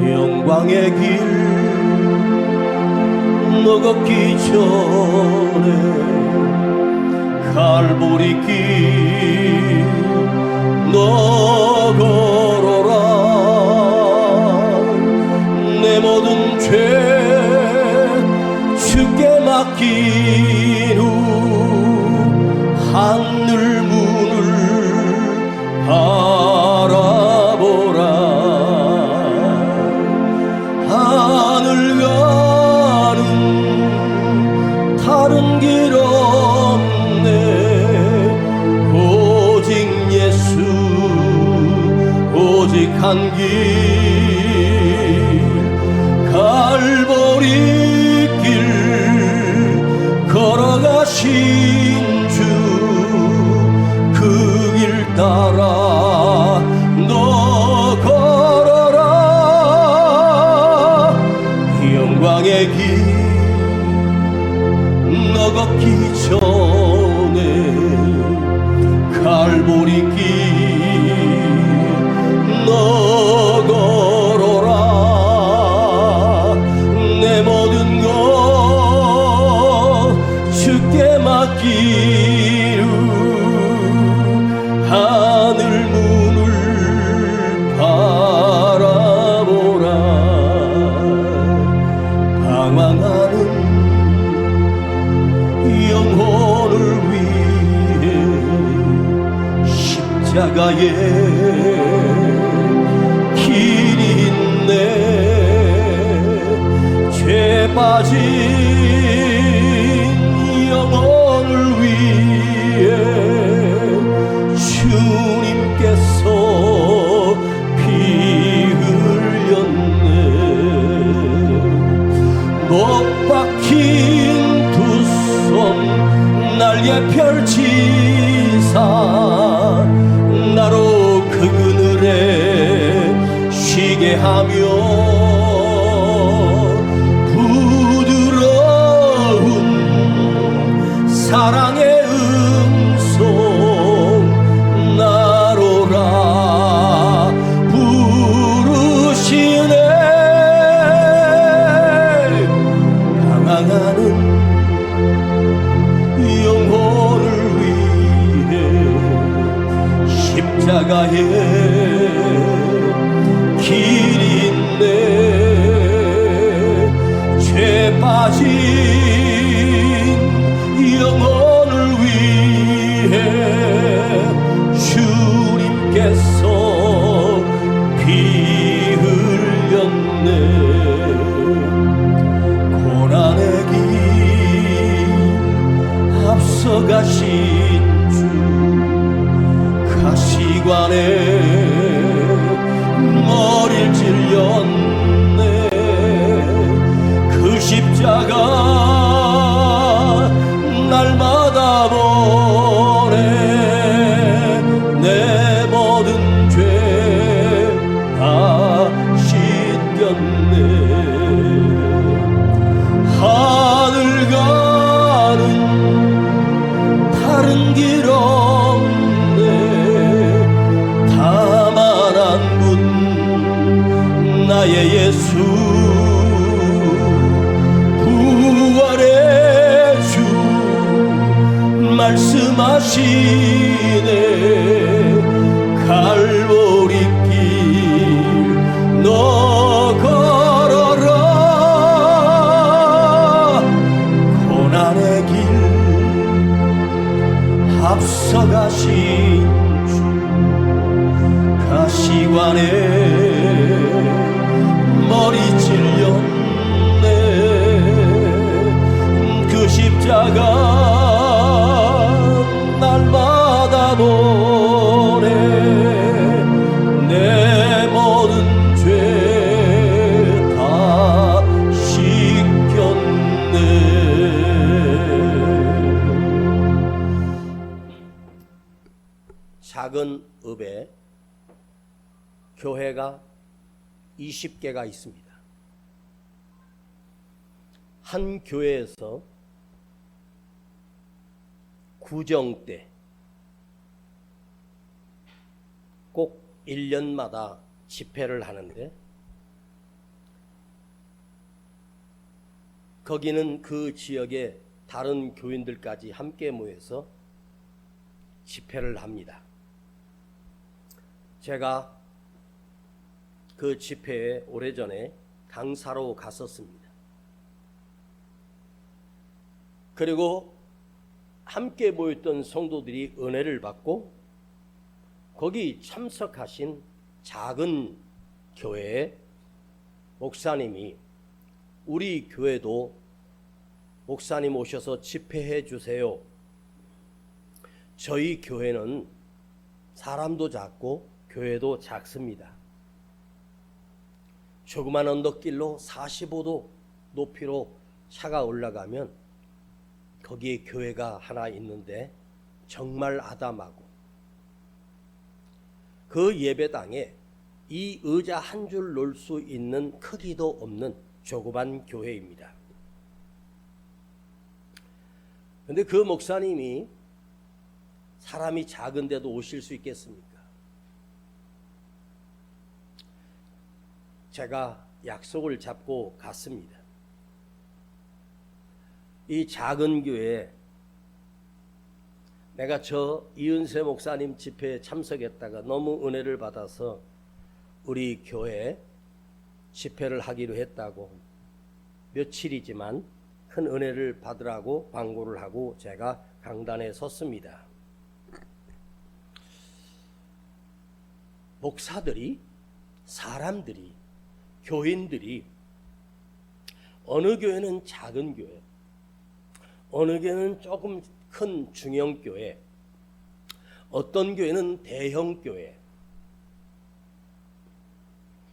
영광의 길 너 걷기 전에 갈보리 길 너 걸어라. 내 모든 죄 주께 맡긴 후 하늘 문을 바라보라. 하늘 가는 다른 길 없네. 오직 예수 오직 한 길 갈보리 길 걸어가신 주 그 길 따라 너 걸어라. 영광의 길 너 걷기 전에 갈보리 길 너 걸어라. 내 모든 것 주께 맡기루 하늘 문을 바라보라. 방황하는 영혼을 위해 십자가에 길이 있네. 죄 빠진 영혼을 위해 주님께서 피 흘렸네. 못 박힌 두 손 날개 펼치사 나로 그 그늘에 쉬게 하며 부드러운 사랑의 음성 나로라 부르시네. 방황하는 영혼을 위해 십자가에 길이 있네. 죄 빠진 영혼을 위해 주님께서 피 흘렸네. 고난의 길 앞서가신 주 가시관에 머리를 찔렸네. 그 십자가 날마다 보네. 내 모든 죄 다 씻겼네. 하늘 가는 다른 길 없네. 다만 한 분 나의 예수 부활의 주 말씀하시네. 갈보리 길 너 걸어라. 고난의 길 앞서가신 주 가시관에 머리 찔렸네. 그 십자가 날마다 보네. 내 모든 죄 다 씻겼네. 작은 읍에 교회가 20개가 있습니다. 한 교회에서 구정 때 꼭 1년마다 집회를 하는데 거기는 그 지역의 다른 교인들까지 함께 모여서 집회를 합니다. 제가 그 집회에 오래전에 강사로 갔었습니다. 그리고 함께 모였던 성도들이 은혜를 받고 거기 참석하신 작은 교회의 목사님이 우리 교회도 목사님 오셔서 집회해 주세요. 저희 교회는 사람도 작고 교회도 작습니다. 조그만 언덕길로 45도 높이로 차가 올라가면 거기에 교회가 하나 있는데 정말 아담하고 그 예배당에 이 의자 한 줄 놓을 수 있는 크기도 없는 조그만 교회입니다. 그런데 그 목사님이 사람이 작은데도 오실 수 있겠습니까? 제가 약속을 잡고 갔습니다. 이 작은 교회에 내가 저 이은세 목사님 집회에 참석했다가 너무 은혜를 받아서 우리 교회에 집회를 하기로 했다고 며칠이지만 큰 은혜를 받으라고 광고를 하고 제가 강단에 섰습니다. 목사들이, 사람들이, 교인들이 어느 교회는 작은 교회, 어느 교회는 조금 큰 중형 교회, 어떤 교회는 대형 교회,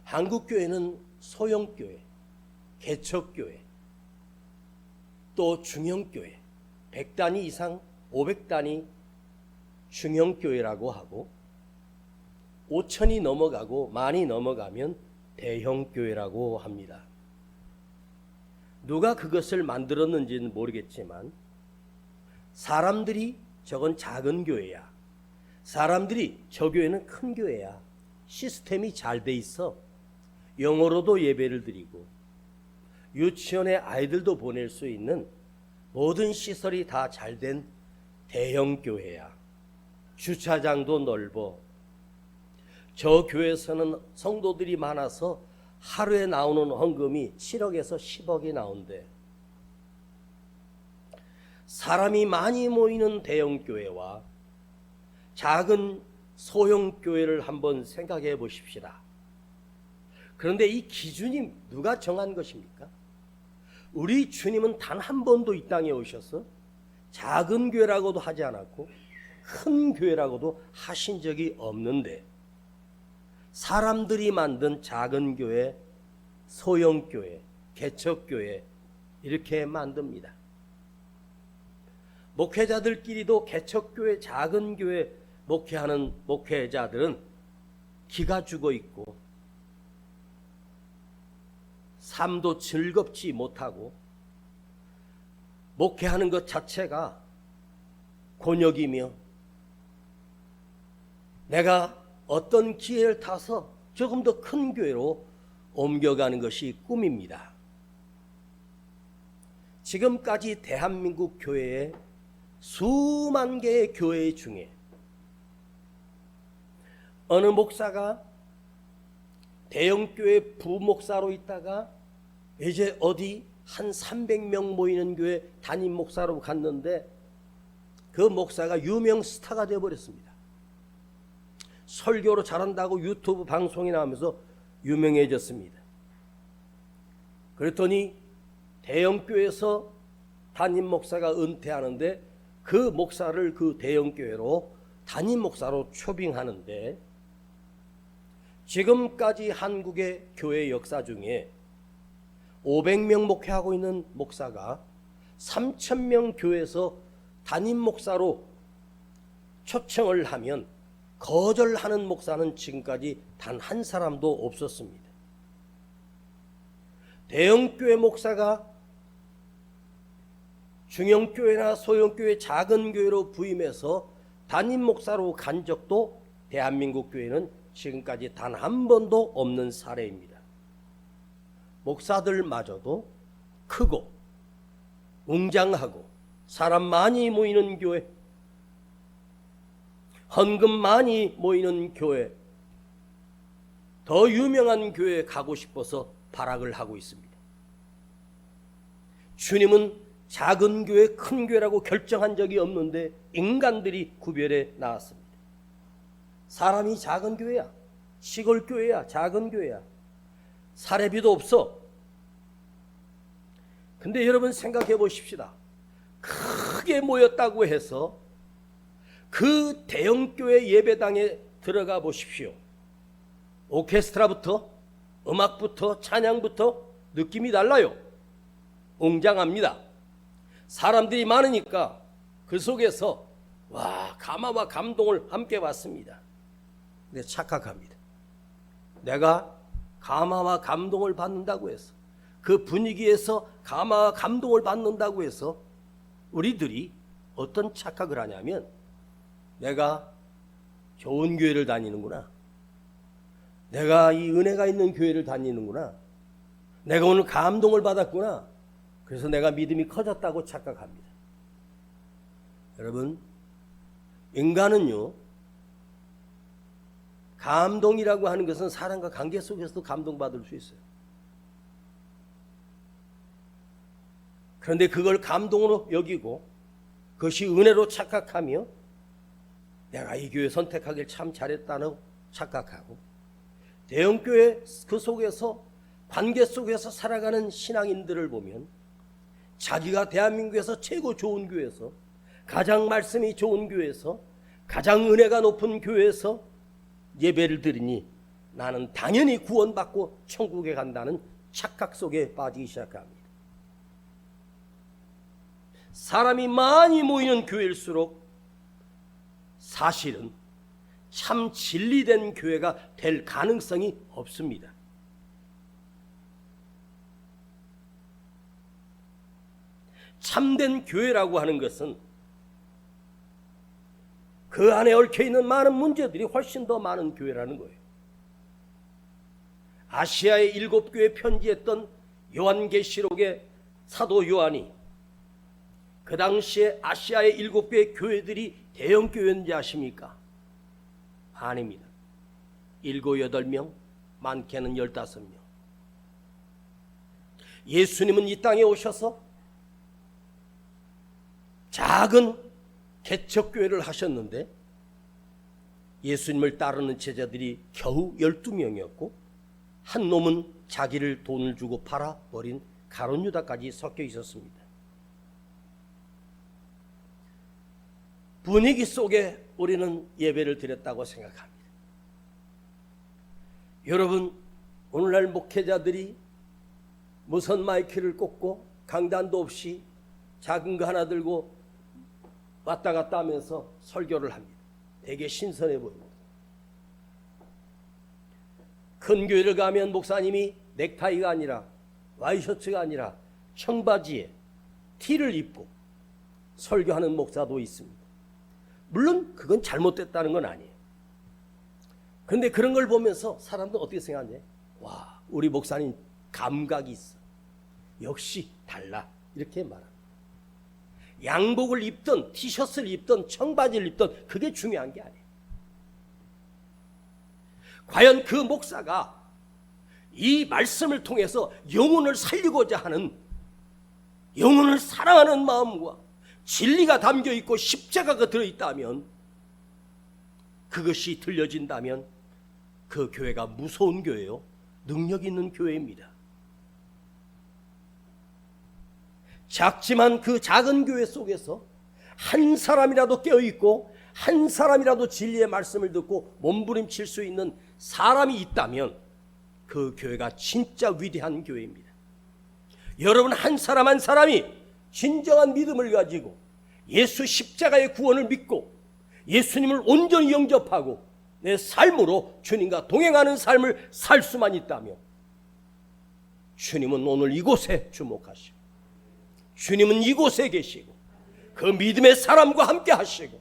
한국 교회는 소형 교회, 개척 교회, 또 중형 교회, 100단위 이상 500단위 중형 교회라고 하고 5천이 넘어가고 만이 넘어가면 대형 교회라고 합니다. 누가 그것을 만들었는지는 모르겠지만 사람들이 저건 작은 교회야, 사람들이 저 교회는 큰 교회야, 시스템이 잘 돼 있어, 영어로도 예배를 드리고 유치원에 아이들도 보낼 수 있는 모든 시설이 다 잘 된 대형 교회야, 주차장도 넓어, 저 교회에서는 성도들이 많아서 하루에 나오는 헌금이 7억에서 10억이 나온대. 사람이 많이 모이는 대형 교회와 작은 소형 교회를 한번 생각해 보십시다. 그런데 이 기준이 누가 정한 것입니까? 우리 주님은 단 한 번도 이 땅에 오셔서 작은 교회라고도 하지 않았고 큰 교회라고도 하신 적이 없는데 사람들이 만든 작은 교회, 소형 교회, 개척 교회 이렇게 만듭니다. 목회자들끼리도 개척 교회, 작은 교회 목회하는 목회자들은 기가 죽어 있고 삶도 즐겁지 못하고 목회하는 것 자체가 곤욕이며 내가 어떤 기회를 타서 조금 더 큰 교회로 옮겨가는 것이 꿈입니다. 지금까지 대한민국 교회의 수만 개의 교회 중에 어느 목사가 대형교회 부목사로 있다가 이제 어디 한 300명 모이는 교회 담임 목사로 갔는데 그 목사가 유명 스타가 되어버렸습니다. 설교로 잘한다고 유튜브 방송에 나오면서 유명해졌습니다. 그랬더니 대형교회에서 담임 목사가 은퇴하는데 그 목사를 그 대형교회로 담임 목사로 초빙하는데 지금까지 한국의 교회 역사 중에 500명 목회하고 있는 목사가 3,000명 교회에서 담임 목사로 초청을 하면 거절하는 목사는 지금까지 단 한 사람도 없었습니다. 대형교회 목사가 중형교회나 소형교회, 작은 교회로 부임해서 담임 목사로 간 적도 대한민국 교회는 지금까지 단 한 번도 없는 사례입니다. 목사들마저도 크고 웅장하고 사람 많이 모이는 교회, 헌금 많이 모이는 교회, 더 유명한 교회에 가고 싶어서 발악을 하고 있습니다. 주님은 작은 교회, 큰 교회라고 결정한 적이 없는데 인간들이 구별해 나왔습니다. 사람이 작은 교회야, 시골 교회야, 작은 교회야, 사례비도 없어. 근데 여러분 생각해 보십시다. 크게 모였다고 해서 그 대형교회 예배당에 들어가 보십시오. 오케스트라부터 음악부터 찬양부터 느낌이 달라요. 웅장합니다. 사람들이 많으니까 그 속에서 와, 감화와 감동을 함께 받습니다. 근데 착각합니다. 내가 감화와 감동을 받는다고 해서, 그 분위기에서 감화와 감동을 받는다고 해서 우리들이 어떤 착각을 하냐면, 내가 좋은 교회를 다니는구나, 내가 이 은혜가 있는 교회를 다니는구나, 내가 오늘 감동을 받았구나, 그래서 내가 믿음이 커졌다고 착각합니다. 여러분, 인간은요, 감동이라고 하는 것은 사람과 관계 속에서도 감동받을 수 있어요. 그런데 그걸 감동으로 여기고 그것이 은혜로 착각하며 내가 이 교회 선택하길 참 잘했다고 착각하고, 대형교회 그 속에서 관계 속에서 살아가는 신앙인들을 보면 자기가 대한민국에서 최고 좋은 교회에서, 가장 말씀이 좋은 교회에서, 가장 은혜가 높은 교회에서 예배를 드리니 나는 당연히 구원받고 천국에 간다는 착각 속에 빠지기 시작합니다. 사람이 많이 모이는 교회일수록 사실은 참 진리된 교회가 될 가능성이 없습니다. 참된 교회라고 하는 것은 그 안에 얽혀있는 많은 문제들이 훨씬 더 많은 교회라는 거예요. 아시아의 7교회에 편지했던 요한계시록의 사도 요한이 그 당시에 아시아의 7개의 교회들이 대형교회인지 아십니까? 아닙니다. 7, 8명, 많게는 15명. 예수님은 이 땅에 오셔서 작은 개척교회를 하셨는데 예수님을 따르는 제자들이 겨우 12명이었고 한 놈은 자기를 돈을 주고 팔아버린 가룟 유다까지 섞여 있었습니다. 분위기 속에 우리는 예배를 드렸다고 생각합니다. 여러분, 오늘날 목회자들이 무선 마이크를 꽂고 강단도 없이 작은 거 하나 들고 왔다 갔다 하면서 설교를 합니다. 되게 신선해 보입니다. 큰 교회를 가면 목사님이 넥타이가 아니라, 와이셔츠가 아니라 청바지에 티를 입고 설교하는 목사도 있습니다. 물론 그건 잘못됐다는 건 아니에요. 그런데 그런 걸 보면서 사람들은 어떻게 생각하냐? 와, 우리 목사님 감각이 있어, 역시 달라, 이렇게 말합니다. 양복을 입든 티셔츠를 입든 청바지를 입든 그게 중요한 게 아니에요. 과연 그 목사가 이 말씀을 통해서 영혼을 살리고자 하는, 영혼을 사랑하는 마음과 진리가 담겨있고 십자가가 들어있다면, 그것이 들려진다면 그 교회가 무서운 교회요, 능력 있는 교회입니다. 작지만 그 작은 교회 속에서 한 사람이라도 깨어있고 한 사람이라도 진리의 말씀을 듣고 몸부림칠 수 있는 사람이 있다면 그 교회가 진짜 위대한 교회입니다. 여러분, 한 사람 한 사람이 진정한 믿음을 가지고 예수 십자가의 구원을 믿고 예수님을 온전히 영접하고 내 삶으로 주님과 동행하는 삶을 살 수만 있다면 주님은 오늘 이곳에 주목하시고, 주님은 이곳에 계시고 그 믿음의 사람과 함께 하시고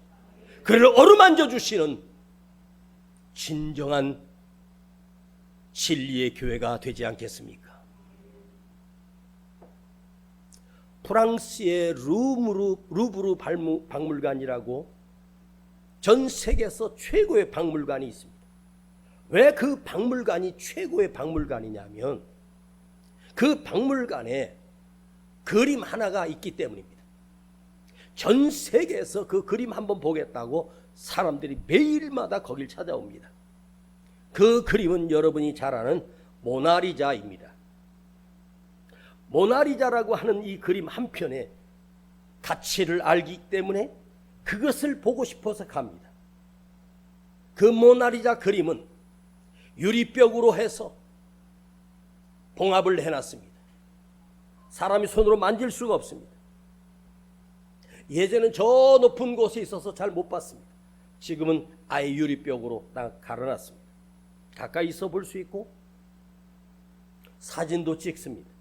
그를 어루만져 주시는 진정한 진리의 교회가 되지 않겠습니까? 프랑스의 루브르 박물관이라고 전 세계에서 최고의 박물관이 있습니다. 왜 그 박물관이 최고의 박물관이냐면 그 박물관에 그림 하나가 있기 때문입니다. 전 세계에서 그 그림 한번 보겠다고 사람들이 매일마다 거길 찾아옵니다. 그 그림은 여러분이 잘 아는 모나리자입니다. 모나리자라고 하는 이 그림 한 편의 가치를 알기 때문에 그것을 보고 싶어서 갑니다. 그 모나리자 그림은 유리벽으로 해서 봉합을 해놨습니다. 사람이 손으로 만질 수가 없습니다. 예전엔 저 높은 곳에 있어서 잘 못 봤습니다. 지금은 아예 유리벽으로 딱 갈아놨습니다. 가까이 있어 볼 수 있고 사진도 찍습니다.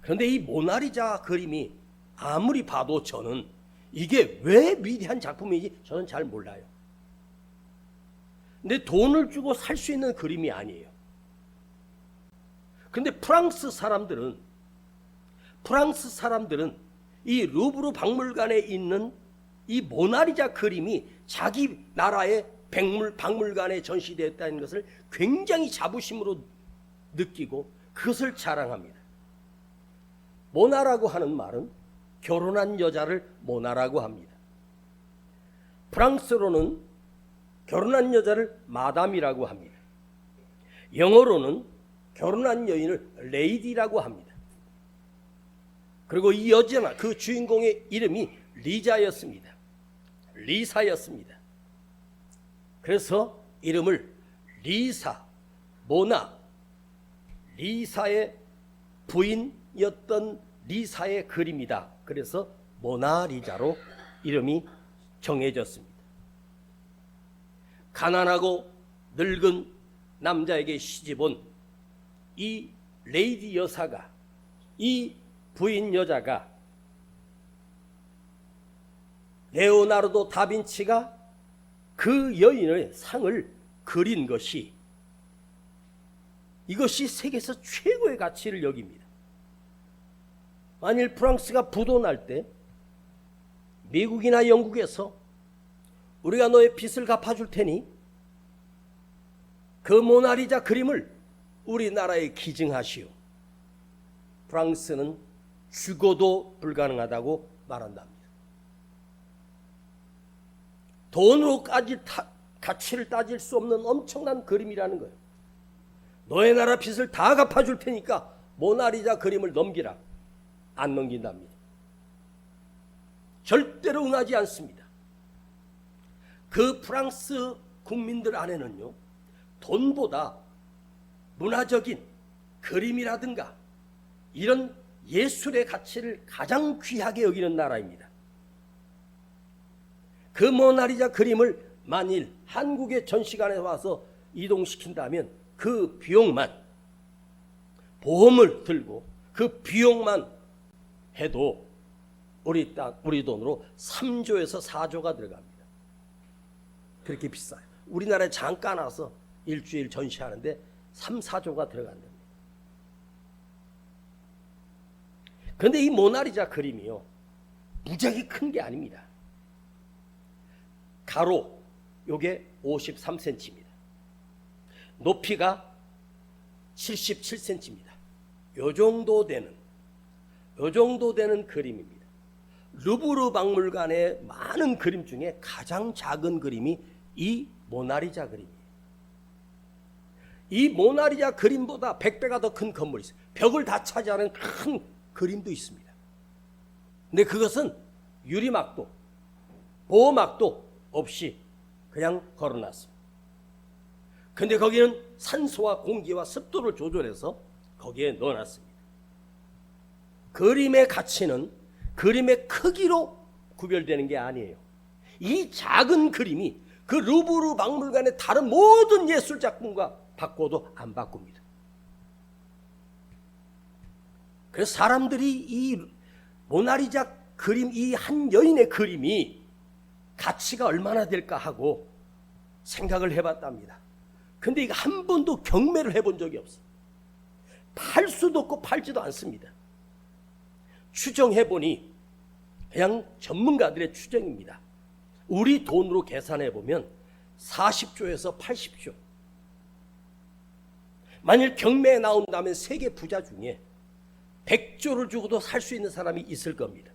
그런데 이 모나리자 그림이 아무리 봐도 저는 이게 왜 위대한 작품인지 저는 잘 몰라요. 근데 돈을 주고 살 수 있는 그림이 아니에요. 근데 프랑스 사람들은 이 루브르 박물관에 있는 이 모나리자 그림이 자기 나라의 박물관에 전시되었다는 것을 굉장히 자부심으로 느끼고 그것을 자랑합니다. 모나라고 하는 말은 결혼한 여자를 모나라고 합니다. 프랑스로는 결혼한 여자를 마담이라고 합니다. 영어로는 결혼한 여인을 레이디라고 합니다. 그리고 이 여자나 그 주인공의 이름이 리자였습니다. 리사였습니다. 그래서 이름을 리사, 모나, 리사의 부인이었던 리사의 그림이다. 그래서 모나리자로 이름이 정해졌습니다. 가난하고 늙은 남자에게 시집온 이 레이디 여사가, 이 부인 여자가 레오나르도 다빈치가 그 여인의 상을 그린 것이 이것이 세계에서 최고의 가치를 여깁니다. 만일 프랑스가 부도날 때 미국이나 영국에서 우리가 너의 빚을 갚아줄 테니 그 모나리자 그림을 우리나라에 기증하시오. 프랑스는 죽어도 불가능하다고 말한답니다. 돈으로 가치를 따질 수 없는 엄청난 그림이라는 거예요. 너의 나라 빚을 다 갚아줄 테니까 모나리자 그림을 넘기라. 안 넘긴답니다. 절대로 응하지 않습니다. 그 프랑스 국민들 안에는요, 돈보다 문화적인 그림이라든가 이런 예술의 가치를 가장 귀하게 여기는 나라입니다. 그 모나리자 그림을 만일 한국의 전시관에 와서 이동시킨다면 그 비용만, 보험을 들고 그 비용만 해도 우리 돈으로 3조에서 4조가 들어갑니다. 그렇게 비싸요. 우리나라에 잠깐 와서 일주일 전시하는데 3, 4조가 들어간답니다. 그런데 이 모나리자 그림이요, 무지하게 큰 게 아닙니다. 가로 요게 53cm입니다. 높이가 77cm입니다. 요 정도 되는 그림입니다. 루브르 박물관의 많은 그림 중에 가장 작은 그림이 이 모나리자 그림이에요. 이 모나리자 그림보다 100배가 더 큰 건물이 있어요. 벽을 다 차지하는 큰 그림도 있습니다. 근데 그것은 유리막도 보호막도 없이 그냥 걸어놨습니다. 근데 거기는 산소와 공기와 습도를 조절해서 거기에 넣어놨습니다. 그림의 가치는 그림의 크기로 구별되는 게 아니에요. 이 작은 그림이 그 루브르 박물관의 다른 모든 예술 작품과 바꿔도 안 바꿉니다. 그래서 사람들이 이 모나리자 그림, 이 한 여인의 그림이 가치가 얼마나 될까 하고 생각을 해봤답니다. 근데 이거 한 번도 경매를 해본 적이 없어요. 팔 수도 없고 팔지도 않습니다. 추정해 보니 그냥 전문가들의 추정입니다. 우리 돈으로 계산해 보면 40조에서 80조. 만일 경매에 나온다면 세계 부자 중에 100조를 주고도 살 수 있는 사람이 있을 겁니다.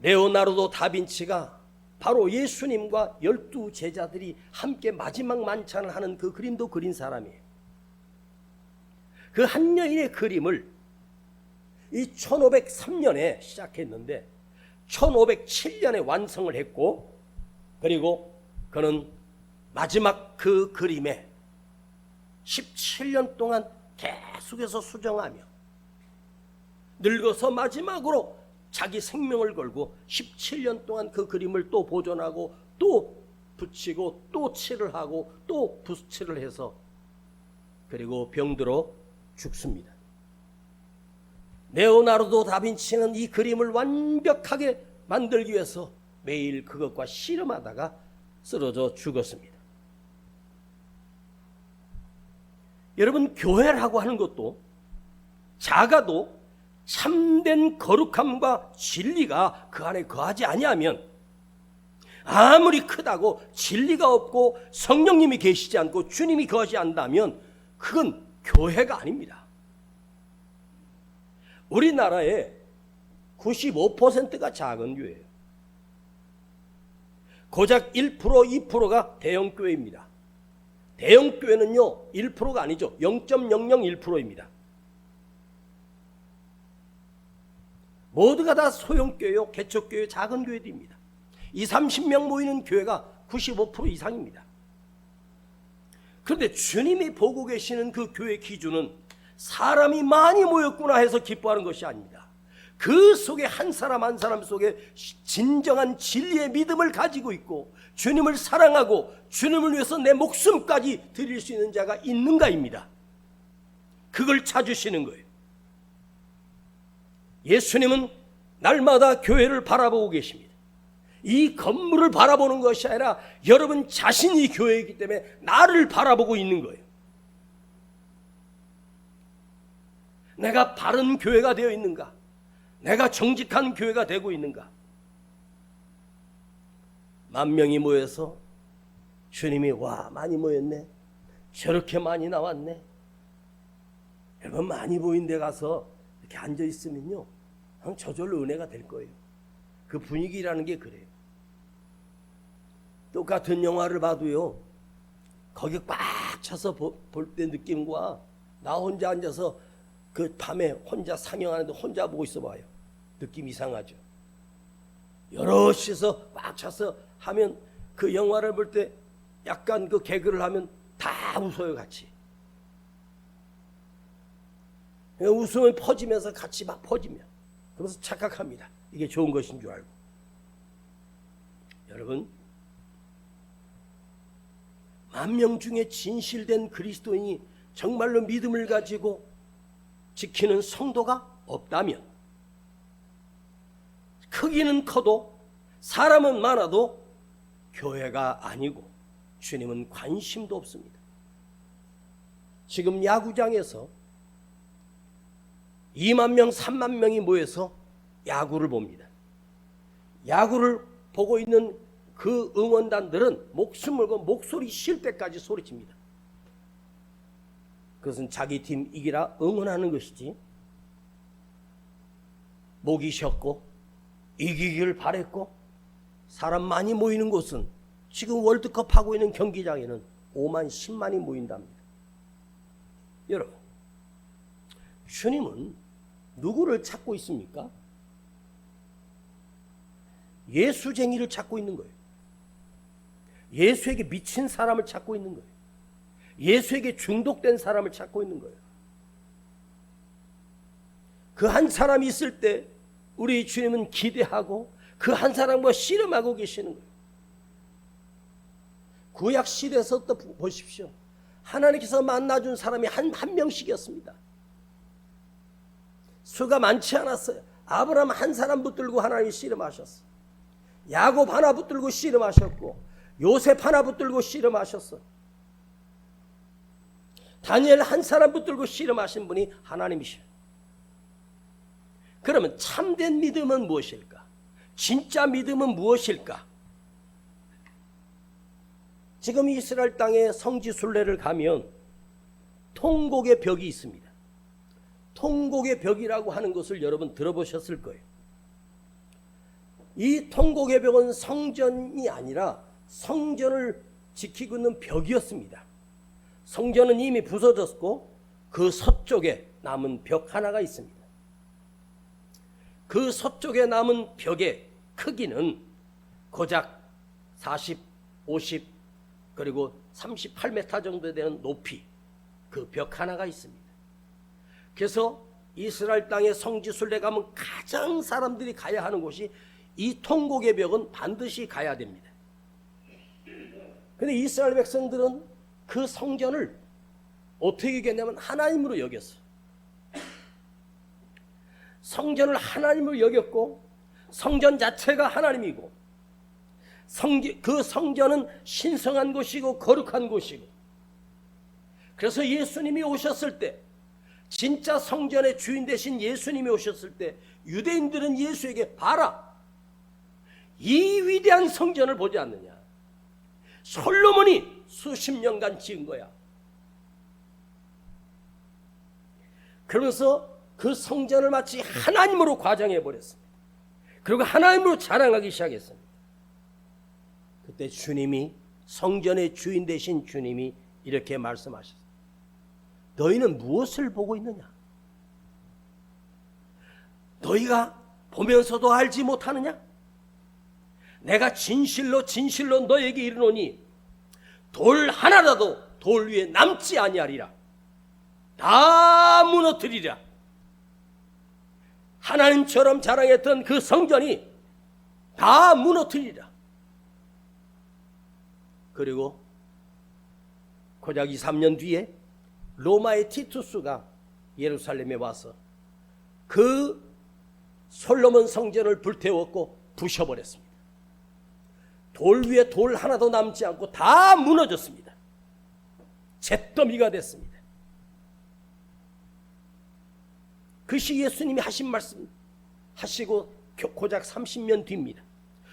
레오나르도 다빈치가 바로 예수님과 12 제자들이 함께 마지막 만찬을 하는 그 그림도 그린 사람이에요. 그 한 여인의 그림을 이 1503년에 시작했는데 1507년에 완성을 했고, 그리고 그는 마지막 그 그림에 17년 동안 계속해서 수정하며 늙어서 마지막으로 자기 생명을 걸고 17년 동안 그 그림을 또 보존하고 또 붙이고 또 칠을 하고 또 붓칠을 해서 그리고 병들어 죽습니다. 레오나르도 다빈치는 이 그림을 완벽하게 만들기 위해서 매일 그것과 씨름하다가 쓰러져 죽었습니다. 여러분, 교회라고 하는 것도 작아도 참된 거룩함과 진리가 그 안에 거하지 아니하면, 아무리 크다고 진리가 없고 성령님이 계시지 않고 주님이 거하지 않다면 그건 교회가 아닙니다. 우리나라의 95%가 작은 교회예요. 고작 1%, 2%가 대형교회입니다. 대형교회는요 1%가 아니죠. 0.001%입니다. 모두가 다 소형교회요, 개척교회, 작은 교회들입니다. 20, 30명 모이는 교회가 95% 이상입니다. 그런데 주님이 보고 계시는 그 교회 기준은 사람이 많이 모였구나 해서 기뻐하는 것이 아닙니다. 그 속에 한 사람 한 사람 속에 진정한 진리의 믿음을 가지고 있고 주님을 사랑하고 주님을 위해서 내 목숨까지 드릴 수 있는 자가 있는가입니다. 그걸 찾으시는 거예요. 예수님은 날마다 교회를 바라보고 계십니다. 이 건물을 바라보는 것이 아니라 여러분 자신이 교회이기 때문에 나를 바라보고 있는 거예요. 내가 바른 교회가 되어 있는가? 내가 정직한 교회가 되고 있는가? 10,000명이 모여서 주님이 와 많이 모였네, 저렇게 많이 나왔네. 여러분, 많이 모인 데 가서 이렇게 앉아 있으면요 저절로 은혜가 될 거예요. 그 분위기라는 게 그래요. 똑같은 영화를 봐도요 거기 꽉 차서 볼 때 느낌과 나 혼자 앉아서 그 밤에 혼자 상영하는데 혼자 보고 있어 봐요. 느낌 이상하죠. 여럿이서 꽉 차서 하면 그 영화를 볼 때 약간 그 개그를 하면 다 웃어요, 같이. 웃음이 퍼지면서 같이 막 퍼지면 그래서 착각합니다. 이게 좋은 것인 줄 알고. 여러분, 10,000명 중에 진실된 그리스도인이 정말로 믿음을 가지고 지키는 성도가 없다면, 크기는 커도 사람은 많아도 교회가 아니고 주님은 관심도 없습니다. 지금 야구장에서 20,000명, 30,000명이 모여서 야구를 봅니다. 야구를 보고 있는 그 응원단들은 목숨 걸고 목소리 쉴 때까지 소리칩니다. 그것은 자기 팀 이기라 응원하는 것이지, 목이 쉬었고 이기기를 바랬고 사람 많이 모이는 곳은 지금 월드컵 하고 있는 경기장에는 5만, 10만이 모인답니다. 여러분, 주님은 누구를 찾고 있습니까? 예수쟁이를 찾고 있는 거예요. 예수에게 미친 사람을 찾고 있는 거예요. 예수에게 중독된 사람을 찾고 있는 거예요. 그 한 사람이 있을 때 우리 주님은 기대하고 그 한 사람과 씨름하고 계시는 거예요. 구약 시대에서 또 보십시오. 하나님께서 만나준 사람이 한 명씩이었습니다. 수가 많지 않았어요. 아브라함 한 사람 붙들고 하나님이 씨름하셨어. 야곱 하나 붙들고 씨름하셨고 요셉 하나 붙들고 씨름하셨어. 다니엘 한 사람 붙들고 씨름하신 분이 하나님이셔. 그러면 참된 믿음은 무엇일까? 진짜 믿음은 무엇일까? 지금 이스라엘 땅에 성지 순례를 가면 통곡의 벽이 있습니다. 통곡의 벽이라고 하는 것을 여러분 들어보셨을 거예요. 이 통곡의 벽은 성전이 아니라 성전을 지키고 있는 벽이었습니다. 성전은 이미 부서졌고 그 서쪽에 남은 벽 하나가 있습니다. 그 서쪽에 남은 벽의 크기는 고작 40, 50 그리고 38m 정도 되는 높이 그 벽 하나가 있습니다. 그래서 이스라엘 땅에 성지 순례 가면 가장 사람들이 가야 하는 곳이 이 통곡의 벽은 반드시 가야 됩니다. 그런데 이스라엘 백성들은 그 성전을 어떻게 여겼냐면 하나님으로 여겼어요. 성전을 하나님으로 여겼고 성전 자체가 하나님이고 그 성전은 신성한 곳이고 거룩한 곳이고, 그래서 예수님이 오셨을 때, 진짜 성전의 주인 되신 예수님이 오셨을 때 유대인들은 예수에게 봐라, 이 위대한 성전을 보지 않느냐, 솔로몬이 수십 년간 지은 거야. 그러면서 그 성전을 마치 하나님으로 과장해 버렸습니다. 그리고 하나님으로 자랑하기 시작했습니다. 그때 주님이, 성전의 주인 되신 주님이 이렇게 말씀하셨습니다. 너희는 무엇을 보고 있느냐? 너희가 보면서도 알지 못하느냐? 내가 진실로 진실로 너에게 이르노니 돌 하나라도 돌 위에 남지 아니하리라. 다 무너뜨리라. 하나님처럼 자랑했던 그 성전이 다 무너뜨리라. 그리고 고작 2, 3년 뒤에 로마의 티투스가 예루살렘에 와서 그 솔로몬 성전을 불태웠고 부셔버렸습니다. 돌 위에 돌 하나도 남지 않고 다 무너졌습니다. 잿더미가 됐습니다. 그것이 예수님이 하신 말씀 하시고 고작 30년 뒤입니다.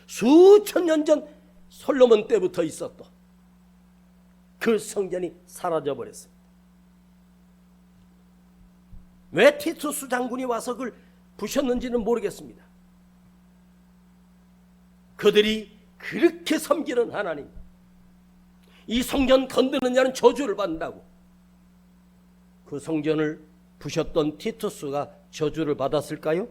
수천 년 전 솔로몬 때부터 있었던 그 성전이 사라져버렸습니다. 왜 티투스 장군이 와서 그걸 부셨는지는 모르겠습니다. 그들이 그렇게 섬기는 하나님, 이 성전 건드는 자는 저주를 받는다고 그 성전을 부셨던 티투스가 저주를 받았을까요?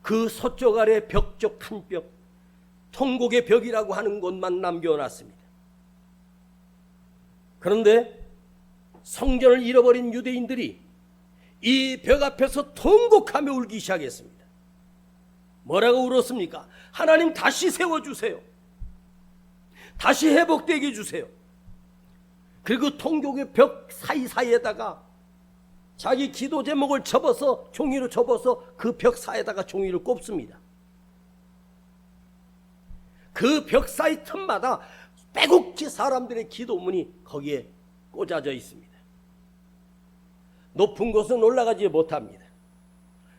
그 서쪽 아래 벽쪽 한 벽, 통곡의 벽이라고 하는 곳만 남겨놨습니다. 그런데 성전을 잃어버린 유대인들이 이 벽 앞에서 통곡하며 울기 시작했습니다. 뭐라고 울었습니까? 하나님 다시 세워주세요. 다시 회복되게 해주세요. 그리고 통곡의 벽 사이사이에다가 자기 기도 제목을 접어서, 종이로 접어서 그 벽 사이에다가 종이를 꼽습니다. 그 벽 사이 틈마다 빼곡히 사람들의 기도문이 거기에 꽂아져 있습니다. 높은 곳은 올라가지 못합니다.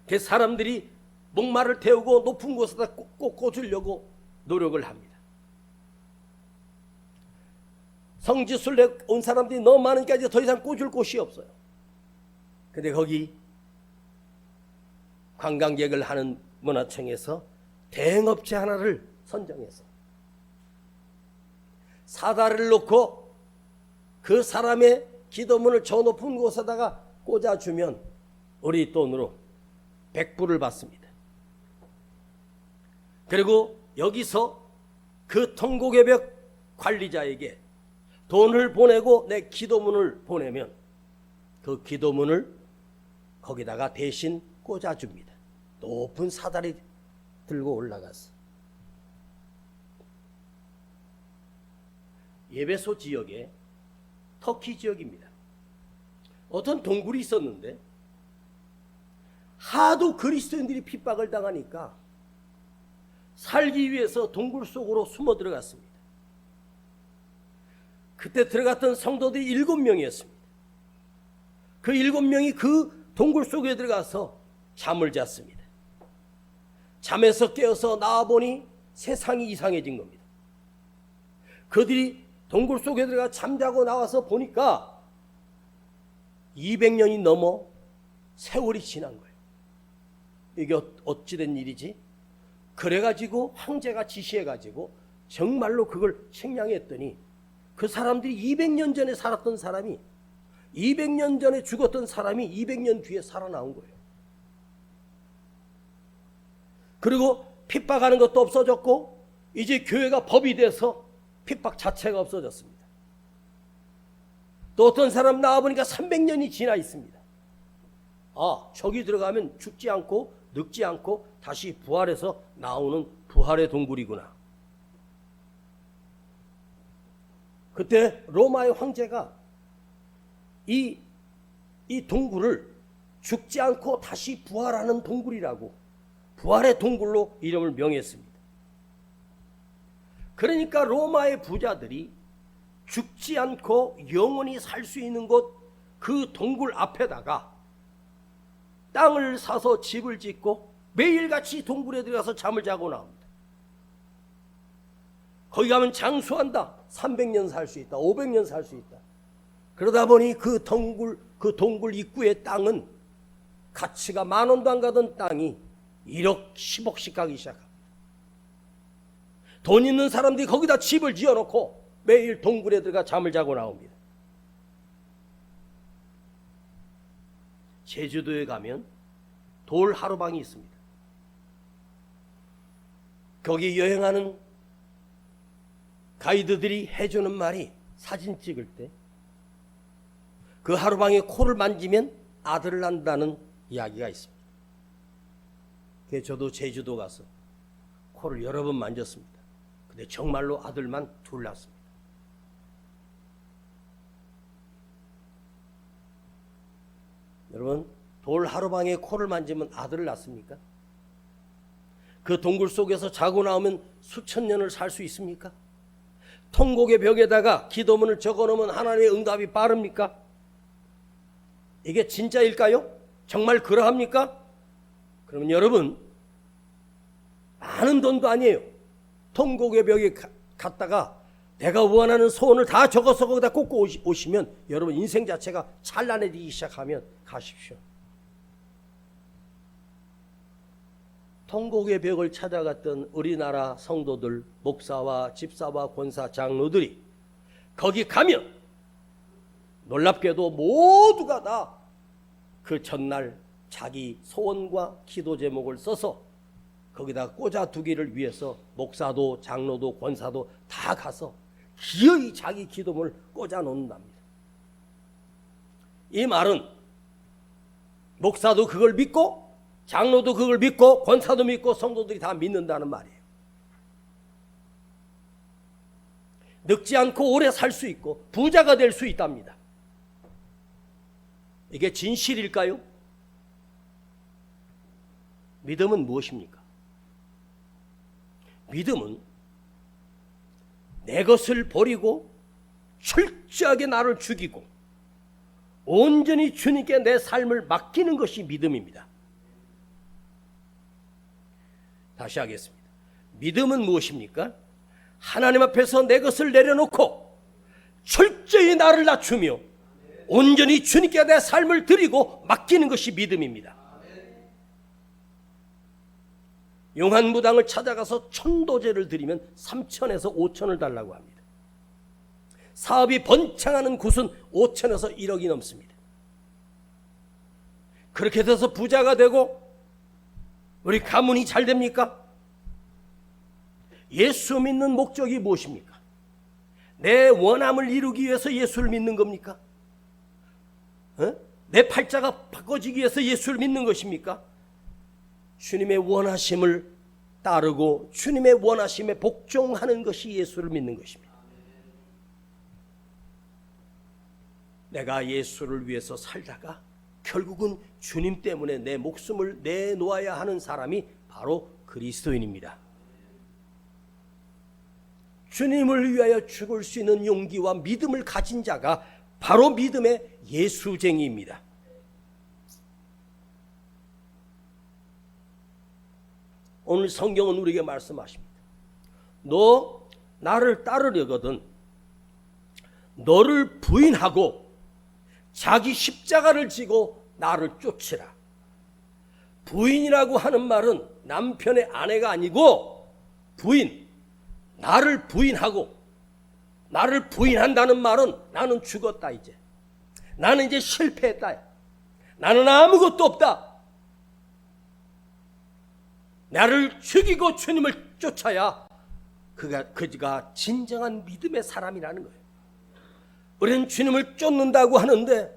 그 사람들이 목마를 태우고 높은 곳에다 꼭 꽂으려고 노력을 합니다. 성지순례 온 사람들이 너무 많으니까 이제 더 이상 꽂을 곳이 없어요. 근데 거기 관광객을 하는 문화청에서 대행업체 하나를 선정해서 사다리를 놓고 그 사람의 기도문을 저 높은 곳에다가 꽂아주면 우리 돈으로 100불을 받습니다. 그리고 여기서 그 통곡의 벽 관리자에게 돈을 보내고 내 기도문을 보내면 그 기도문을 거기다가 대신 꽂아줍니다. 높은 사다리 들고 올라가서. 예베소 지역에, 터키 지역입니다, 어떤 동굴이 있었는데 하도 그리스도인들이 핍박을 당하니까 살기 위해서 동굴 속으로 숨어 들어갔습니다. 그때 들어갔던 성도들이 7명이었습니다. 그 7명이 그 동굴 속에 들어가서 잠을 잤습니다. 잠에서 깨어서 나와보니 세상이 이상해진 겁니다. 그들이 동굴 속에 들어가 잠자고 나와서 보니까 200년이 넘어 세월이 지난 거예요. 이게 어찌된 일이지? 그래가지고 황제가 지시해가지고 정말로 그걸 측량했더니 그 사람들이 200년 전에 살았던 사람이 200년 전에 죽었던 사람이 200년 뒤에 살아나온 거예요. 그리고 핍박하는 것도 없어졌고 이제 교회가 법이 돼서 핍박 자체가 없어졌습니다. 또 어떤 사람 나와보니까 300년이 지나 있습니다. 아, 저기 들어가면 죽지 않고 늙지 않고 다시 부활해서 나오는 부활의 동굴이구나. 그때 로마의 황제가 이 동굴을 죽지 않고 다시 부활하는 동굴이라고 부활의 동굴로 이름을 명했습니다. 그러니까 로마의 부자들이 죽지 않고 영원히 살 수 있는 곳 그 동굴 앞에다가 땅을 사서 집을 짓고 매일같이 동굴에 들어가서 잠을 자고 나옵니다. 거기 가면 장수한다. 300년 살 수 있다. 500년 살 수 있다. 그러다 보니 그 동굴 입구의 땅은 가치가 10,000원도 안 가던 땅이 1억 10억씩 가기 시작합니다. 돈 있는 사람들이 거기다 집을 지어놓고 매일 동굴에 들어가 잠을 자고 나옵니다. 제주도에 가면 돌 하루방이 있습니다. 거기 여행하는 가이드들이 해주는 말이 사진 찍을 때 그 하루방에 코를 만지면 아들을 낳는다는 이야기가 있습니다. 그래서 저도 제주도 가서 코를 여러 번 만졌습니다. 근데 정말로 아들만 둘 낳았습니다. 여러분, 돌 하루방에 코를 만지면 아들을 낳습니까? 그 동굴 속에서 자고 나오면 수천 년을 살 수 있습니까? 통곡의 벽에다가 기도문을 적어놓으면 하나님의 응답이 빠릅니까? 이게 진짜일까요? 정말 그러합니까? 그러면 여러분, 많은 돈도 아니에요. 통곡의 벽에 갔다가 내가 원하는 소원을 다 적어서 거기다 꽂고 오시면 여러분 인생 자체가 찬란해지기 시작하면 가십시오. 통곡의 벽을 찾아갔던 우리나라 성도들, 목사와 집사와 권사, 장로들이 거기 가면 놀랍게도 모두가 다 그 전날 자기 소원과 기도 제목을 써서 거기다 꽂아두기를 위해서 목사도 장로도 권사도 다 가서 기어이 자기 기도문을 꽂아놓는답니다. 이 말은 목사도 그걸 믿고 장로도 그걸 믿고 권사도 믿고 성도들이 다 믿는다는 말이에요. 늙지 않고 오래 살 수 있고 부자가 될 수 있답니다. 이게 진실일까요? 믿음은 무엇입니까? 믿음은 내 것을 버리고 철저하게 나를 죽이고 온전히 주님께 내 삶을 맡기는 것이 믿음입니다. 다시 하겠습니다. 믿음은 무엇입니까? 하나님 앞에서 내 것을 내려놓고 철저히 나를 낮추며 온전히 주님께 내 삶을 드리고 맡기는 것이 믿음입니다. 용한무당을 찾아가서 천도제를 드리면 3천에서 5천을 달라고 합니다. 사업이 번창하는 곳은 5천에서 1억이 넘습니다. 그렇게 돼서 부자가 되고 우리 가문이 잘 됩니까? 예수 믿는 목적이 무엇입니까? 내 원함을 이루기 위해서 예수를 믿는 겁니까? 내 팔자가 바꿔지기 위해서 예수를 믿는 것입니까? 주님의 원하심을 따르고 주님의 원하심에 복종하는 것이 예수를 믿는 것입니다. 내가 예수를 위해서 살다가 결국은 주님 때문에 내 목숨을 내놓아야 하는 사람이 바로 그리스도인입니다. 주님을 위하여 죽을 수 있는 용기와 믿음을 가진 자가 바로 믿음의 예수쟁이입니다. 오늘 성경은 우리에게 말씀하십니다. 너 나를 따르려거든 너를 부인하고 자기 십자가를 지고 나를 쫓으라. 부인이라고 하는 말은 남편의 아내가 아니고 부인, 나를 부인하고, 나를 부인한다는 말은 나는 죽었다 이제. 나는 이제 실패했다. 나는 아무것도 없다. 나를 죽이고 주님을 쫓아야 그가 진정한 믿음의 사람이라는 거예요. 우리는 주님을 쫓는다고 하는데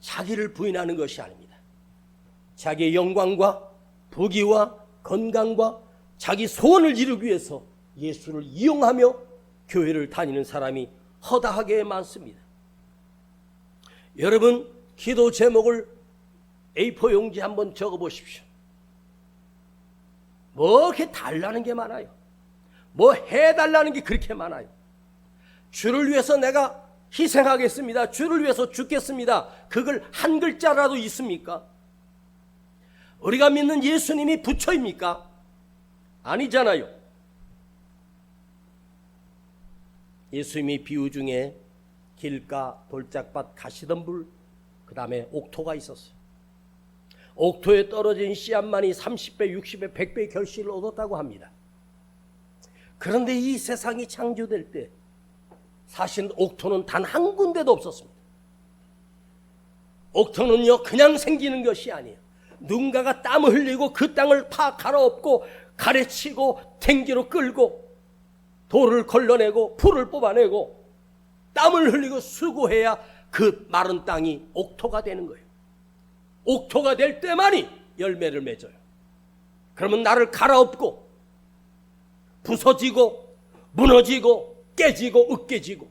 자기를 부인하는 것이 아닙니다. 자기의 영광과 부귀와 건강과 자기 소원을 이루기 위해서 예수를 이용하며 교회를 다니는 사람이 허다하게 많습니다. 여러분, 기도 제목을 A4 용지 한번 적어보십시오. 뭐 이렇게 달라는 게 많아요. 뭐 해달라는 게 그렇게 많아요. 주를 위해서 내가 희생하겠습니다. 주를 위해서 죽겠습니다. 그걸 한 글자라도 있습니까? 우리가 믿는 예수님이 부처입니까? 아니잖아요. 예수님이 비유 중에 길가, 돌짝밭, 가시덤불, 그 다음에 옥토가 있었어요. 옥토에 떨어진 씨앗만이 30배, 60배, 100배의 결실을 얻었다고 합니다. 그런데 이 세상이 창조될 때 사실 옥토는 단 한 군데도 없었습니다. 옥토는요 그냥 생기는 것이 아니에요. 누군가가 땀을 흘리고 그 땅을 파 갈아엎고 가래치고 탱기로 끌고 돌을 걸러내고 풀을 뽑아내고 땀을 흘리고 수고해야 그 마른 땅이 옥토가 되는 거예요. 옥토가 될 때만이 열매를 맺어요. 그러면 나를 갈아엎고 부서지고 무너지고 깨지고 으깨지고,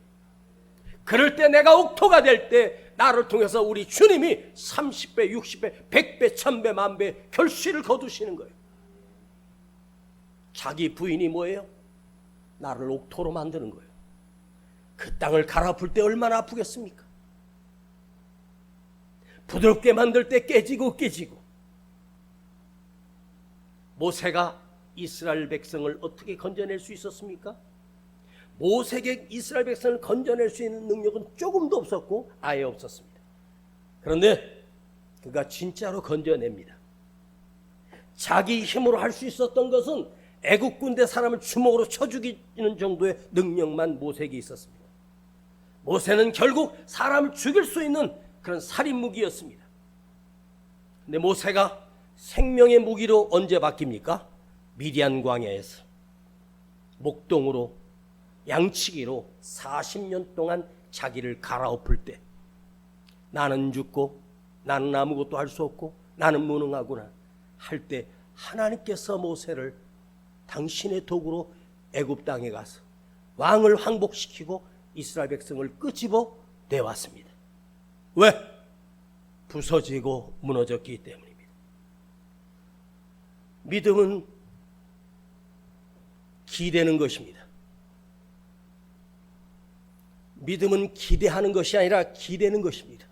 그럴 때 내가 옥토가 될 때 나를 통해서 우리 주님이 30배, 60배, 100배, 1000배, 만배 결실을 거두시는 거예요. 자기 부인이 뭐예요? 나를 옥토로 만드는 거예요. 그 땅을 갈아엎을 때 얼마나 아프겠습니까? 부드럽게 만들 때 깨지고 깨지고. 모세가 이스라엘 백성을 어떻게 건져낼 수 있었습니까? 모세에게 이스라엘 백성을 건져낼 수 있는 능력은 조금도 없었고 아예 없었습니다. 그런데 그가 진짜로 건져냅니다. 자기 힘으로 할 수 있었던 것은 애국 군대 사람을 주먹으로 쳐 죽이는 정도의 능력만 모세에게 있었습니다. 모세는 결국 사람을 죽일 수 있는 그런 살인 무기였습니다. 근데 모세가 생명의 무기로 언제 바뀝니까? 미디안 광야에서 목동으로 양치기로 40년 동안 자기를 갈아엎을 때 나는 죽고 나는 아무것도 할 수 없고 나는 무능하구나 할 때 하나님께서 모세를 당신의 도구로 애굽 땅에 가서 왕을 항복시키고 이스라엘 백성을 끄집어 내왔습니다. 왜? 부서지고 무너졌기 때문입니다. 믿음은 기대는 것입니다. 믿음은 기대하는 것이 아니라 기대는 것입니다.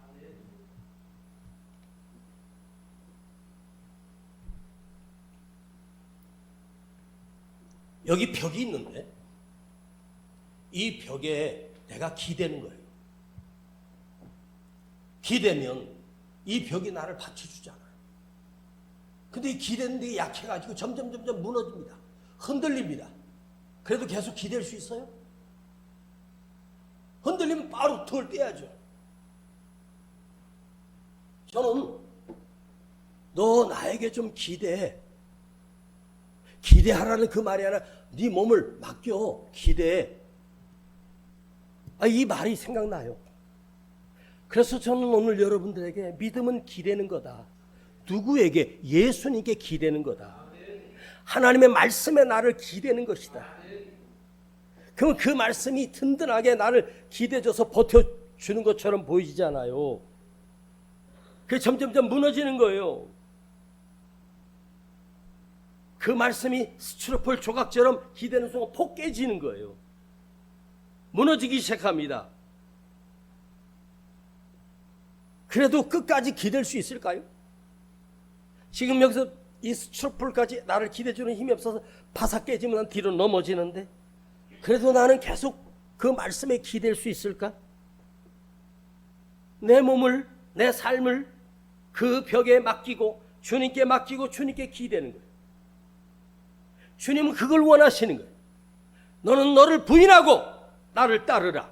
여기 벽이 있는데 이 벽에 내가 기대는 거예요. 기대면 이 벽이 나를 받쳐주잖아요. 근데 이 기대는 되게 약해가지고 점점 무너집니다. 흔들립니다. 그래도 계속 기댈 수 있어요? 흔들리면 바로 덜 떼야죠. 저는 너 나에게 좀 기대하라는 그 말이 아니라 네 몸을 맡겨 기대해. 이 말이 생각나요. 그래서 저는 오늘 여러분들에게 믿음은 기대는 거다. 누구에게? 예수님께 기대는 거다. 하나님의 말씀에 나를 기대는 것이다. 그럼 그 말씀이 든든하게 나를 기대줘서 버텨주는 것처럼 보이잖아요. 그게 점점 무너지는 거예요. 그 말씀이 스티로폴 조각처럼 기대는 순간 폭 깨지는 거예요. 무너지기 시작합니다. 그래도 끝까지 기댈 수 있을까요? 지금 여기서 이 스트로폴까지 나를 기대주는 힘이 없어서 바삭 깨지면 난 뒤로 넘어지는데, 그래도 나는 계속 그 말씀에 기댈 수 있을까? 내 몸을, 내 삶을 그 벽에 맡기고 주님께 맡기고 주님께 기대는 거예요. 주님은 그걸 원하시는 거예요. 너는 너를 부인하고 나를 따르라.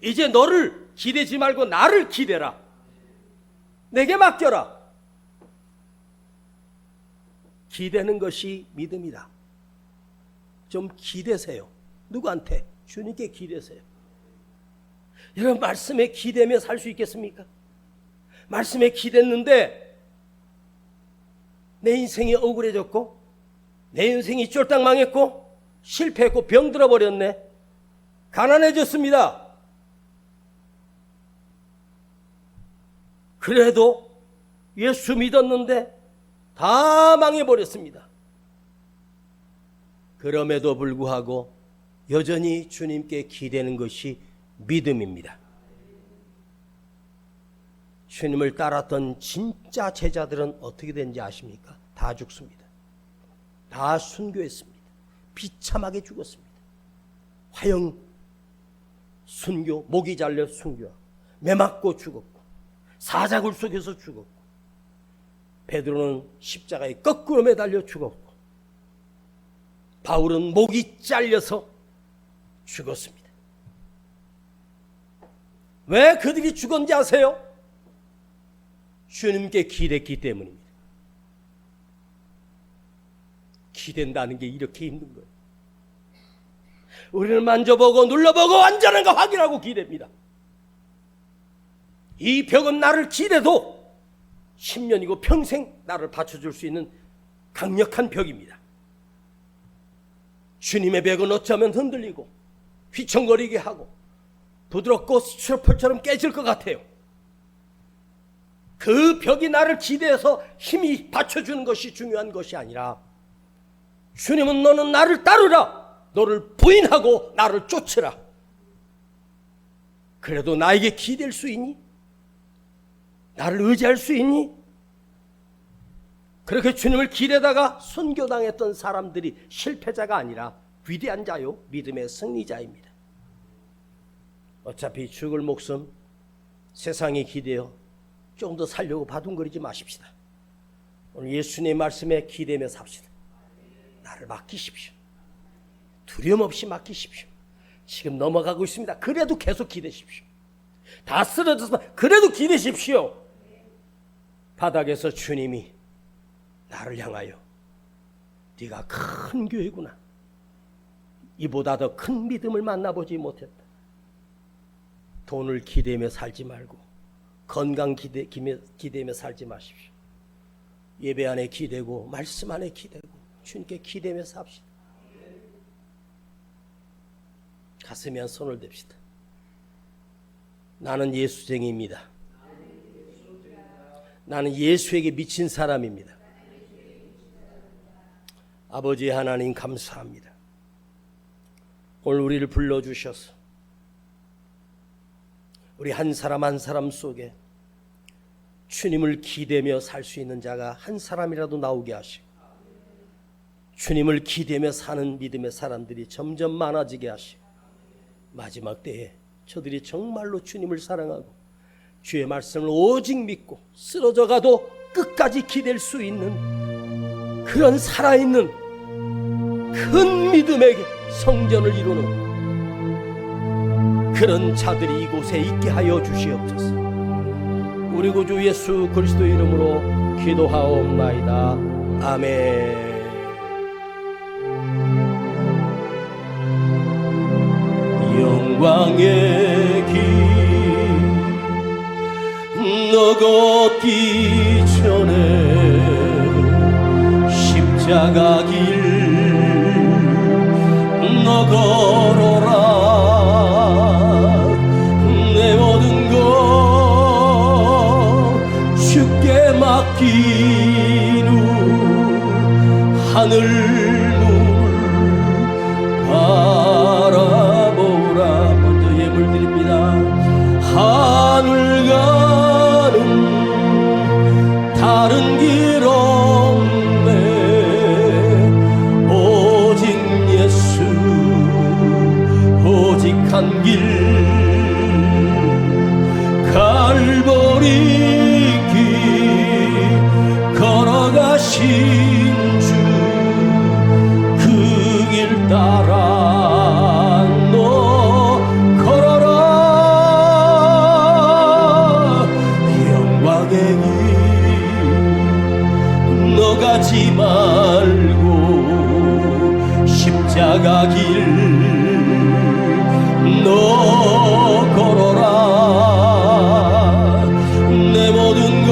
이제 너를 기대지 말고 나를 기대라. 내게 맡겨라. 기대는 것이 믿음이다. 좀 기대세요. 누구한테? 주님께 기대세요. 여러분, 말씀에 기대며 살 수 있겠습니까? 말씀에 기댔는데 내 인생이 억울해졌고 내 인생이 쫄딱 망했고 실패했고 병들어 버렸네. 가난해졌습니다. 그래도 예수 믿었는데 다 망해버렸습니다. 그럼에도 불구하고 여전히 주님께 기대는 것이 믿음입니다. 주님을 따랐던 진짜 제자들은 어떻게 된지 아십니까? 다 죽습니다. 다 순교했습니다. 비참하게 죽었습니다. 화형 순교, 목이 잘려 순교하고 매 맞고 죽었고 사자굴 속에서 죽었고 베드로는 십자가에 거꾸로 매달려 죽었고 바울은 목이 잘려서 죽었습니다. 왜 그들이 죽었는지 아세요? 주님께 기댔기 때문입니다. 기댄다는 게 이렇게 힘든 거예요. 우리는 만져보고 눌러보고 완전한가 확인하고 기댑니다. 이 벽은 나를 기대도 10년이고 평생 나를 받쳐줄 수 있는 강력한 벽입니다. 주님의 벽은 어쩌면 흔들리고 휘청거리게 하고 부드럽고 스티로폴처럼 깨질 것 같아요. 그 벽이 나를 기대해서 힘이 받쳐주는 것이 중요한 것이 아니라 주님은 너는 나를 따르라. 너를 부인하고 나를 쫓으라. 그래도 나에게 기댈 수 있니? 나를 의지할 수 있니? 그렇게 주님을 기대다가 순교당했던 사람들이 실패자가 아니라 위대한 자요, 믿음의 승리자입니다. 어차피 죽을 목숨 세상에 기대어 좀 더 살려고 바둥거리지 마십시다. 오늘 예수님의 말씀에 기대며 삽시다. 나를 맡기십시오. 두려움 없이 맡기십시오. 지금 넘어가고 있습니다. 그래도 계속 기대십시오. 다 쓰러져서 그래도 기대십시오. 바닥에서 주님이 나를 향하여 네가 큰 교회구나. 이보다 더 큰 믿음을 만나보지 못했다. 돈을 기대며 살지 말고 건강 기대며 살지 마십시오. 예배 안에 기대고 말씀 안에 기대고 주님께 기대며 삽시다. 가슴에 한 손을 댑시다. 나는 예수쟁이입니다. 나는 예수에게 미친 사람입니다. 아버지 하나님 감사합니다. 오늘 우리를 불러주셔서 우리 한 사람 한 사람 속에 주님을 기대며 살 수 있는 자가 한 사람이라도 나오게 하시고 주님을 기대며 사는 믿음의 사람들이 점점 많아지게 하시고 마지막 때에 저들이 정말로 주님을 사랑하고 주의 말씀을 오직 믿고 쓰러져 가도 끝까지 기댈 수 있는 그런 살아있는 큰 믿음의 성전을 이루는 그런 자들이 이곳에 있게 하여 주시옵소서. 우리 구주 예수 그리스도 이름으로 기도하옵나이다. 아멘. 영광의 길 너 걷기 전에 십자가 길 너 걸어라. 내 모든 것 주께 맡긴 후 하늘 문을 바라보라. 먼저 예물 드립니다. 하늘 가는 다른 길 없네. 험한 길 갈보리 길 걸어가신 주 그 길 따라 너 걸어라 영광의 길 너 가지 말고 십자가 길 너 걸어라 내 모든 것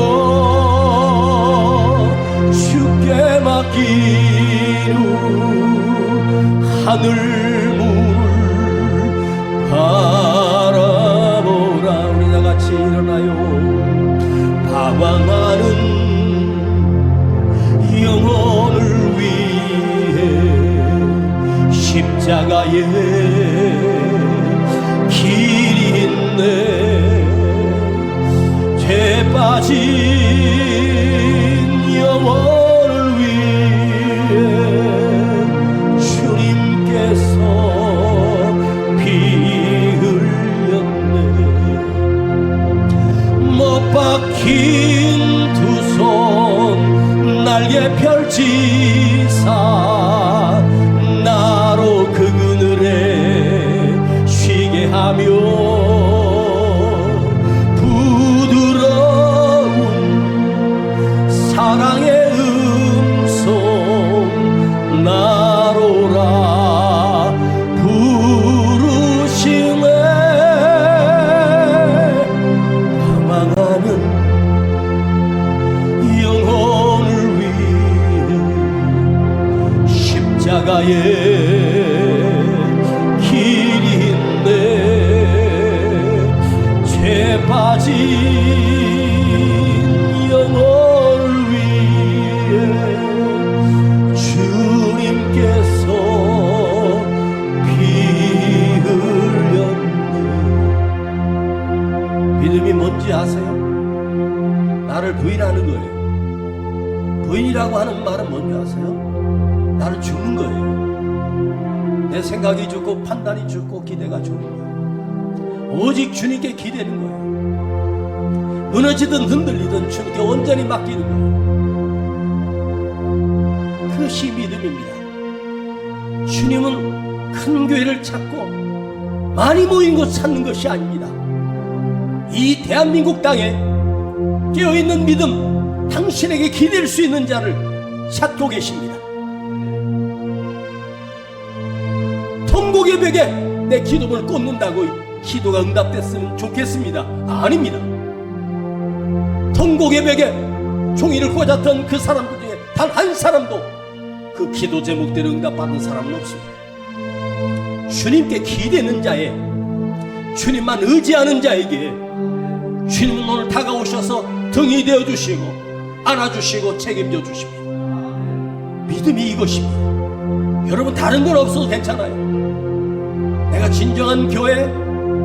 주께 맡기루 하늘 물 바라보라. 우리 다같이 일어나요. 방황하는 영혼을 위해 십자가에 길이 있네. 죄 빠진 영혼을 위해 주님께서 피 흘렸네. 못 박힌 두 손 날개 펼치사 나로 그 그늘에 쉬게 하며 부드러운 사랑의 음성 나로라 부르시네. 방황하는 영혼을 위해 십자가에 길이 있네. 죄 빠진 영혼을 위해 주님께서 피 흘렸네. 믿음이 뭔지 아세요? 나를 부인하는 거예요. 부인이라고 하는 말은 뭔지 아세요? 나를 죽는 거예요. 내 생각이 죽고 판단이 죽고 기대가 죽는 거예요. 오직 주님께 기대는 거예요. 무너지든 흔들리든 주님께 온전히 맡기는 거예요. 그것이 믿음입니다. 주님은 큰 교회를 찾고 많이 모인 곳 찾는 것이 아닙니다. 이 대한민국 땅에 깨어있는 믿음, 당신에게 기댈 수 있는 자를 찾고 계십니다. 통곡의 벽에 내 기도를 꽂는다고 기도가 응답됐으면 좋겠습니다. 아닙니다. 통곡의 벽에 종이를 꽂았던 그 사람들 중에 단 한 사람도 그 기도 제목대로 응답받은 사람은 없습니다. 주님께 기대는 자에, 주님만 의지하는 자에게 주님은 오늘 다가오셔서 등이 되어주시고 안아주시고 책임져 주십니다. 믿음이 이것입니다. 여러분 다른 건 없어도 괜찮아요. 내가 진정한 교회,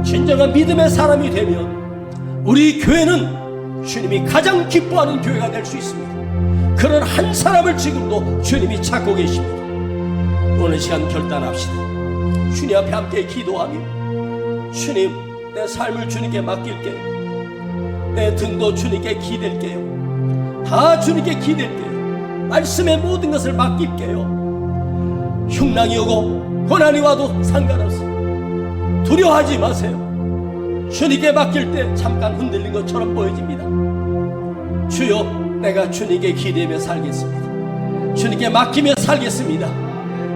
진정한 믿음의 사람이 되면 우리 교회는 주님이 가장 기뻐하는 교회가 될 수 있습니다. 그런 한 사람을 지금도 주님이 찾고 계십니다. 오늘 시간 결단합시다. 주님 앞에 함께 기도하며 주님, 내 삶을 주님께 맡길게요. 내 등도 주님께 기댈게요. 다 주님께 기댈게요. 말씀의 모든 것을 맡길게요. 흉랑이 오고 고난이 와도 상관없어요. 두려워하지 마세요. 주님께 맡길 때 잠깐 흔들린 것처럼 보여집니다. 주여, 내가 주님께 기대며 살겠습니다. 주님께 맡기며 살겠습니다.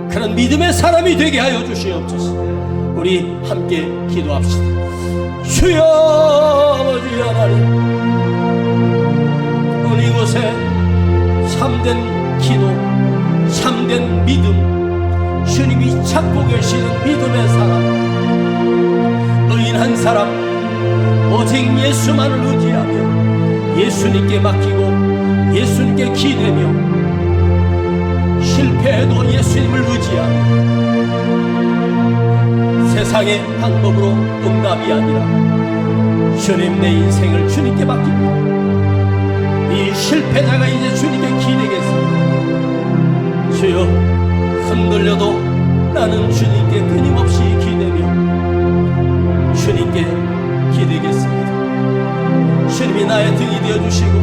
그런 믿음의 사람이 되게 하여 주시옵소서. 우리 함께 기도합시다. 주여, 아버지 하나님, 오늘 이곳에 참된 기도, 참된 믿음, 주님이 찾고 계시는 믿음의 사람, 의인한 사람, 오직 예수만을 의지하며 예수님께 맡기고 예수님께 기대며 실패해도 예수님을 의지하며 세상의 방법으로 응답이 아니라 주님, 내 인생을 주님께 맡깁니다. 이 실패자가 이제 주님께 기대겠습니다. 주여, 흔들려도 나는 주님께 끊임없이 기대며 나의 등이 되어주시고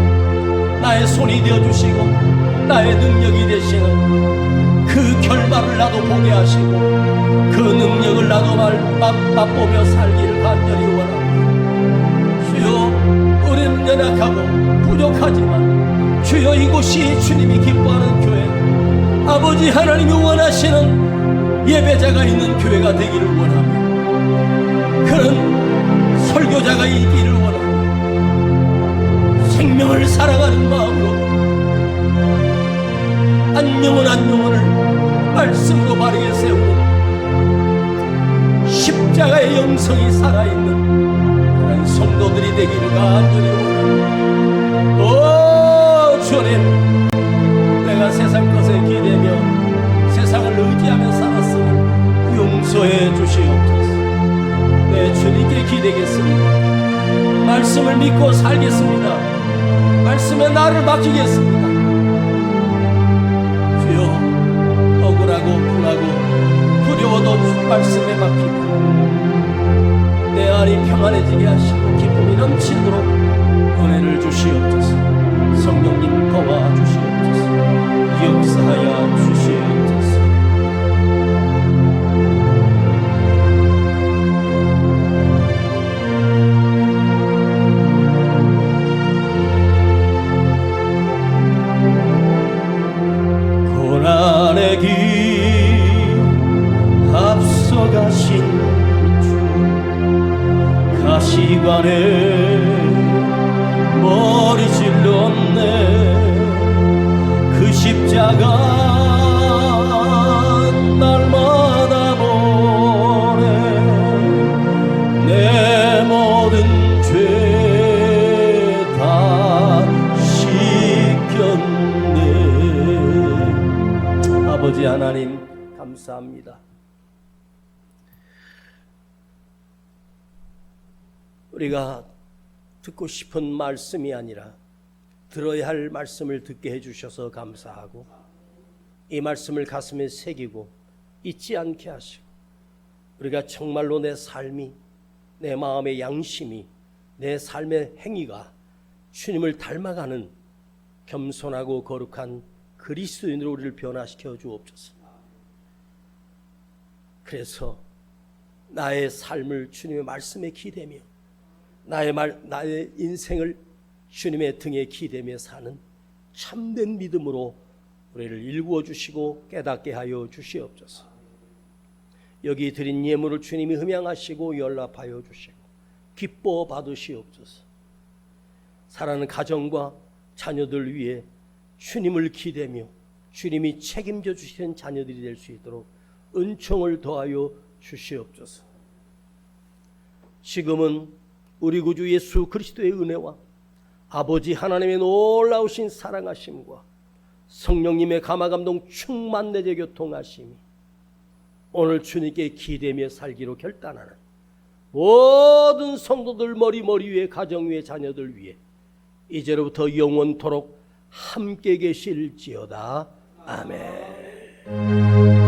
나의 손이 되어주시고 나의 능력이 되시는 그 결말을 나도 보게 하시고 그 능력을 나도 맛보며 살기를 간절히 원합니다. 주여, 우리는 연약하고 부족하지만 주여, 이곳이 주님이 기뻐하는 교회, 아버지 하나님이 원하시는 예배자가 있는 교회가 되기를 원합니다. 그런 설교자가 있기를 원합니다. 생명을 사랑하는 마음으로 한 영혼을 말씀으로 바르게 세우는 십자가의 영성이 살아있는 그런 성도들이 되기를 간절히 원합니다. 오 주님, 내가 세상 것에 기대며 세상을 의지하며 살았음을 용서해 주시옵소서. 내 주님께 기대겠습니다. 말씀을 믿고 살겠습니다. 말씀에 나를 맡기겠습니다. 주여, 억울하고 분하고 두려워도 말씀에 맡기고 내 안이 평안해지게 하시고 기쁨이 넘치도록 은혜를 주시옵소서. 성령님 도와주시옵소서. 역사하여 주시옵소서. 고난의 길 앞서가신 주, 가시관에 머리 질렀네. 그 십자가 날마다 보네. 내 모든 죄 다 씻겼네. 아버지 하나님 감사합니다. 우리가 듣고 싶은 말씀이 아니라 들어야 할 말씀을 듣게 해주셔서 감사하고, 이 말씀을 가슴에 새기고 잊지 않게 하시고, 우리가 정말로 내 삶이, 내 마음의 양심이, 내 삶의 행위가 주님을 닮아가는 겸손하고 거룩한 그리스도인으로 우리를 변화시켜 주옵소서. 그래서 나의 삶을 주님의 말씀에 기대며 나의 인생을 주님의 등에 기대며 사는 참된 믿음으로 우리를 일구어 주시고 깨닫게 하여 주시옵소서. 여기 드린 예물을 주님이 흠양하시고 연락하여 주시고 기뻐 받으시옵소서. 사랑하는 가정과 자녀들 위해 주님을 기대며 주님이 책임져 주시는 자녀들이 될 수 있도록 은총을 더하여 주시옵소서. 지금은 우리 구주 예수 그리스도의 은혜와 아버지 하나님의 놀라우신 사랑하심과 성령님의 감화감동 충만 내재 교통하심이 오늘 주님께 기대며 살기로 결단하는 모든 성도들 머리 위에, 가정 위에, 자녀들 위에 이제로부터 영원토록 함께 계실지어다. 아멘.